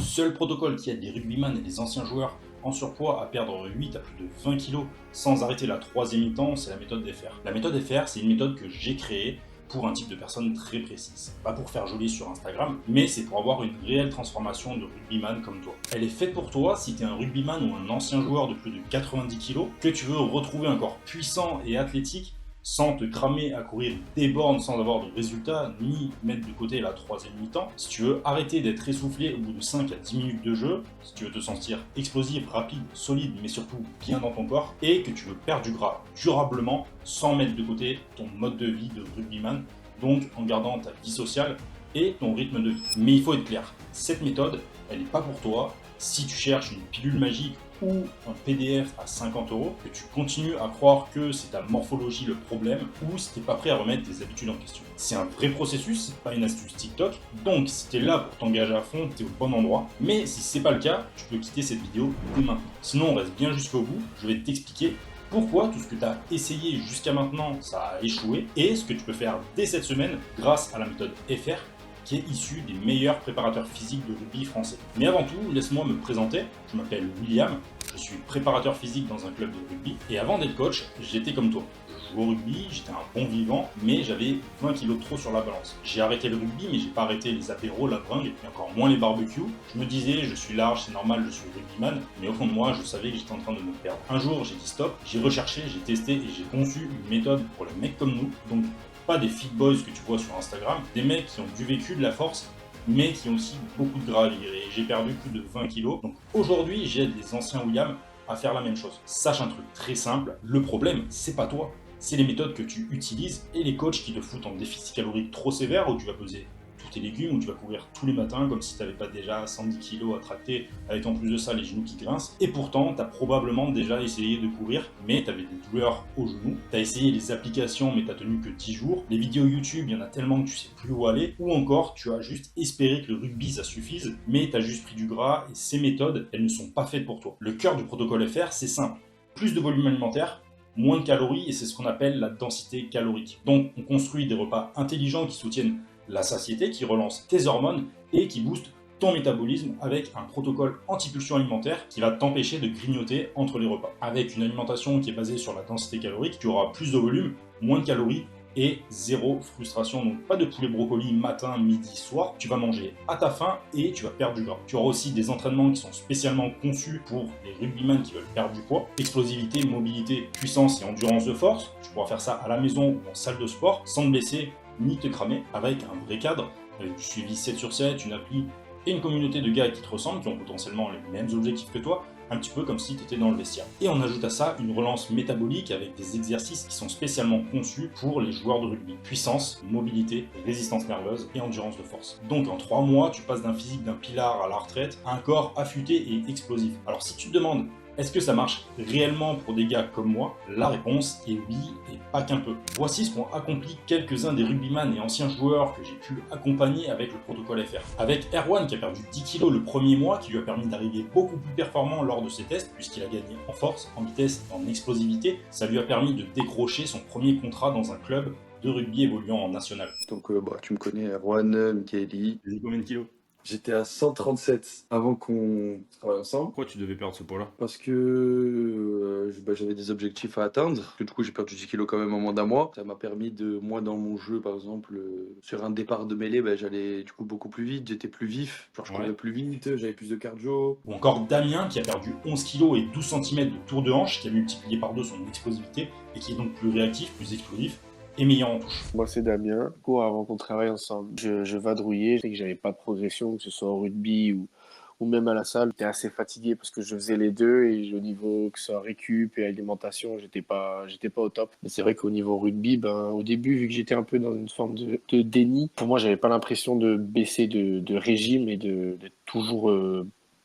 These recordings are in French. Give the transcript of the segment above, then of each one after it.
seul protocole qui aide les rugbyman et les anciens joueurs en surpoids à perdre 8 à plus de 20 kg sans arrêter la troisième mi-temps, c'est la méthode FR. La méthode FR, c'est une méthode que j'ai créée pour un type de personne très précise. Pas pour faire joli sur Instagram, mais c'est pour avoir une réelle transformation de rugbyman comme toi. Elle est faite pour toi si tu es un rugbyman ou un ancien joueur de plus de 90 kg, que tu veux retrouver un corps puissant et athlétique sans te cramer à courir des bornes sans avoir de résultats, ni mettre de côté la troisième mi-temps. Si tu veux arrêter d'être essoufflé au bout de 5 à 10 minutes de jeu, si tu veux te sentir explosif, rapide, solide, mais surtout bien dans ton corps, et que tu veux perdre du gras durablement sans mettre de côté ton mode de vie de rugbyman, donc en gardant ta vie sociale et ton rythme de vie. Mais il faut être clair, cette méthode, elle n'est pas pour toi si tu cherches une pilule magique ou un PDF à 50 €, que tu continues à croire que c'est ta morphologie le problème, ou si tu n'es pas prêt à remettre tes habitudes en question. C'est un vrai processus, c'est pas une astuce TikTok, donc si tu es là pour t'engager à fond, tu es au bon endroit, mais si c'est pas le cas, tu peux quitter cette vidéo dès maintenant. Sinon on reste bien jusqu'au bout, je vais t'expliquer pourquoi tout ce que tu as essayé jusqu'à maintenant, ça a échoué, et ce que tu peux faire dès cette semaine grâce à la méthode FR, qui est issu des meilleurs préparateurs physiques de rugby français. Mais avant tout, laisse-moi me présenter. Je m'appelle William, je suis préparateur physique dans un club de rugby, et avant d'être coach, j'étais comme toi. Je jouais au rugby, j'étais un bon vivant, mais j'avais 20 kilos de trop sur la balance. J'ai arrêté le rugby, mais j'ai pas arrêté les apéros, la bringue, et encore moins les barbecues. Je me disais, je suis large, c'est normal, je suis rugbyman, mais au fond de moi, je savais que j'étais en train de me perdre. Un jour, j'ai dit stop, j'ai recherché, j'ai testé, et j'ai conçu une méthode pour les mecs comme nous, donc pas des fit boys que tu vois sur Instagram, des mecs qui ont du vécu, de la force, mais qui ont aussi beaucoup de gras à virer. Et j'ai perdu plus de 20 kilos. Donc aujourd'hui, j'aide les anciens William à faire la même chose. Sache un truc très simple, le problème, c'est pas toi. C'est les méthodes que tu utilises et les coachs qui te foutent en déficit calorique trop sévère où tu vas peser tous tes légumes, où tu vas courir tous les matins comme si tu n'avais pas déjà 110 kilos à tracter, avec en plus de ça les genoux qui grincent. Et pourtant, tu as probablement déjà essayé de courir, mais tu avais des douleurs aux genoux. Tu as essayé les applications, mais tu as tenu que 10 jours. Les vidéos YouTube, il y en a tellement que tu sais plus où aller. Ou encore, tu as juste espéré que le rugby ça suffise, mais tu as juste pris du gras et ces méthodes, elles ne sont pas faites pour toi. Le cœur du protocole FR, c'est simple. Plus de volume alimentaire, moins de calories, et c'est ce qu'on appelle la densité calorique. Donc, on construit des repas intelligents qui soutiennent la satiété, qui relance tes hormones et qui booste ton métabolisme avec un protocole anti-pulsion alimentaire qui va t'empêcher de grignoter entre les repas. Avec une alimentation qui est basée sur la densité calorique, tu auras plus de volume, moins de calories et zéro frustration. Donc pas de poulet brocoli matin, midi, soir. Tu vas manger à ta faim et tu vas perdre du gras. Tu auras aussi des entraînements qui sont spécialement conçus pour les rugbyman qui veulent perdre du poids. Explosivité, mobilité, puissance et endurance de force. Tu pourras faire ça à la maison ou en salle de sport sans te blesser ni te cramer, avec un vrai cadre, avec du suivi 7 sur 7, une appli et une communauté de gars qui te ressemblent, qui ont potentiellement les mêmes objectifs que toi, un petit peu comme si tu étais dans le vestiaire. Et on ajoute à ça une relance métabolique avec des exercices qui sont spécialement conçus pour les joueurs de rugby. Puissance, mobilité, résistance nerveuse et endurance de force. Donc en 3 mois, tu passes d'un physique d'un pilard à la retraite à un corps affûté et explosif. Alors si tu te demandes est-ce que ça marche réellement pour des gars comme moi? La réponse est oui, et pas qu'un peu. Voici ce qu'ont accompli quelques-uns des rugbyman et anciens joueurs que j'ai pu accompagner avec le protocole FR. Avec Erwan qui a perdu 10 kilos le premier mois, qui lui a permis d'arriver beaucoup plus performant lors de ses tests, puisqu'il a gagné en force, en vitesse et en explosivité. Ça lui a permis de décrocher son premier contrat dans un club de rugby évoluant en national. Donc, tu me connais, Erwan, Michaeli. J'ai combien de kilos? J'étais à 137 avant qu'on travaille ensemble. Pourquoi tu devais perdre ce poids-là? Parce que j'avais des objectifs à atteindre. Du coup, j'ai perdu 10 kilos quand même en moins d'un mois. Ça m'a permis de, moi, dans mon jeu, par exemple, sur un départ de mêlée, j'allais du coup beaucoup plus vite. J'étais plus vif. Genre, je courais plus vite, j'avais plus de cardio. Ou encore Damien qui a perdu 11 kg et 12 cm de tour de hanche, qui a multiplié par 2 son explosivité et qui est donc plus réactif, plus explosif et meilleur en touche. Moi, c'est Damien. Du coup, avant qu'on travaille ensemble, je vadrouillais. Je sais que j'avais pas de progression, que ce soit au rugby ou même à la salle. J'étais assez fatigué parce que je faisais les deux et au niveau que ce soit récup et alimentation, j'étais pas au top. Mais c'est vrai qu'au niveau rugby, au début, vu que j'étais un peu dans une forme de déni, pour moi, j'avais pas l'impression de baisser de régime et d'être toujours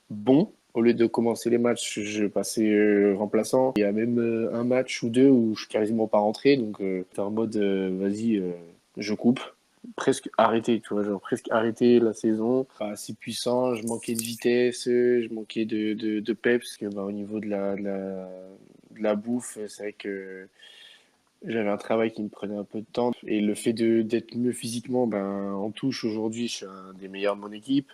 bon. Au lieu de commencer les matchs, je passais remplaçant. Il y a même un match ou deux où je suis quasiment pas rentré. Donc, j'étais en mode, vas-y, je coupe. Presque arrêté, tu vois, genre presque arrêté la saison. Pas assez puissant, je manquais de vitesse, je manquais de peps. Parce que, au niveau de la bouffe, c'est vrai que j'avais un travail qui me prenait un peu de temps. Et le fait d'être mieux physiquement, en touche aujourd'hui, je suis un des meilleurs de mon équipe.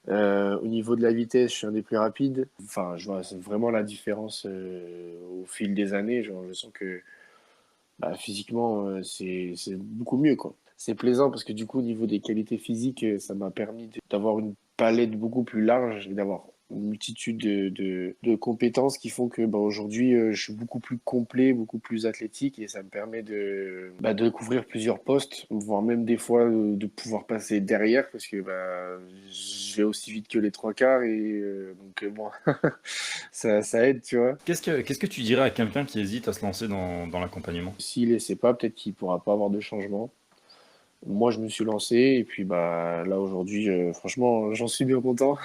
Au niveau de la vitesse, je suis un des plus rapides. Enfin, je vois vraiment la différence au fil des années. Genre, je sens que bah, physiquement, c'est beaucoup mieux, quoi. C'est plaisant parce que du coup, au niveau des qualités physiques, ça m'a permis d'avoir une palette beaucoup plus large et d'avoir une multitude de compétences qui font que bah, aujourd'hui, je suis beaucoup plus complet, beaucoup plus athlétique et ça me permet de couvrir plusieurs postes, voire même des fois de pouvoir passer derrière parce que bah, je vais aussi vite que les trois quarts et bon, ça aide, tu vois. Qu'est-ce que tu dirais à quelqu'un qui hésite à se lancer dans l'accompagnement? S'il essaie pas, peut-être qu'il pourra pas avoir de changement. Moi, je me suis lancé et puis bah là aujourd'hui, franchement, j'en suis bien content.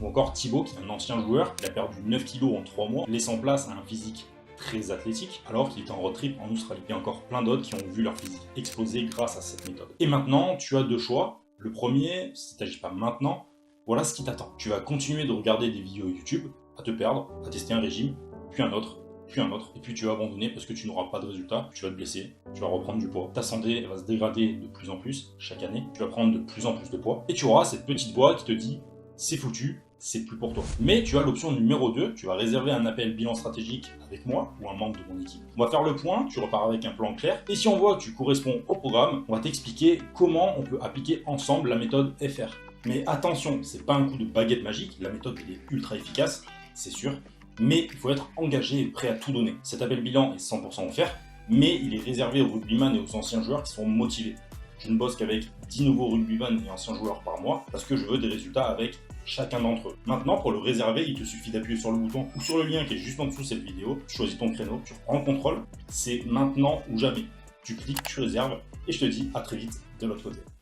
Ou encore Thibaut, qui est un ancien joueur, il a perdu 9 kilos en 3 mois, laissant place à un physique très athlétique, alors qu'il était en road trip en Australie. Il y a encore plein d'autres qui ont vu leur physique exploser grâce à cette méthode. Et maintenant, tu as deux choix. Le premier, si tu n'agis pas maintenant, voilà ce qui t'attend. Tu vas continuer de regarder des vidéos YouTube, à te perdre, à tester un régime, puis un autre, et puis tu vas abandonner parce que tu n'auras pas de résultat, tu vas te blesser, tu vas reprendre du poids, ta santé elle va se dégrader de plus en plus chaque année, tu vas prendre de plus en plus de poids, et tu auras cette petite voix qui te dit c'est foutu, c'est plus pour toi. Mais tu as l'option numéro 2, tu vas réserver un appel bilan stratégique avec moi ou un membre de mon équipe. On va faire le point, tu repars avec un plan clair, et si on voit que tu corresponds au programme, on va t'expliquer comment on peut appliquer ensemble la méthode FR. Mais attention, c'est pas un coup de baguette magique, la méthode elle est ultra efficace, c'est sûr, mais il faut être engagé et prêt à tout donner. Cet appel bilan est 100% offert, mais il est réservé aux rugbyman et aux anciens joueurs qui sont motivés. Je ne bosse qu'avec 10 nouveaux rugbyman et anciens joueurs par mois, parce que je veux des résultats avec chacun d'entre eux. Maintenant, pour le réserver, il te suffit d'appuyer sur le bouton ou sur le lien qui est juste en dessous de cette vidéo, tu choisis ton créneau, tu prends le contrôle, c'est maintenant ou jamais. Tu cliques, tu réserves, et je te dis à très vite de l'autre côté.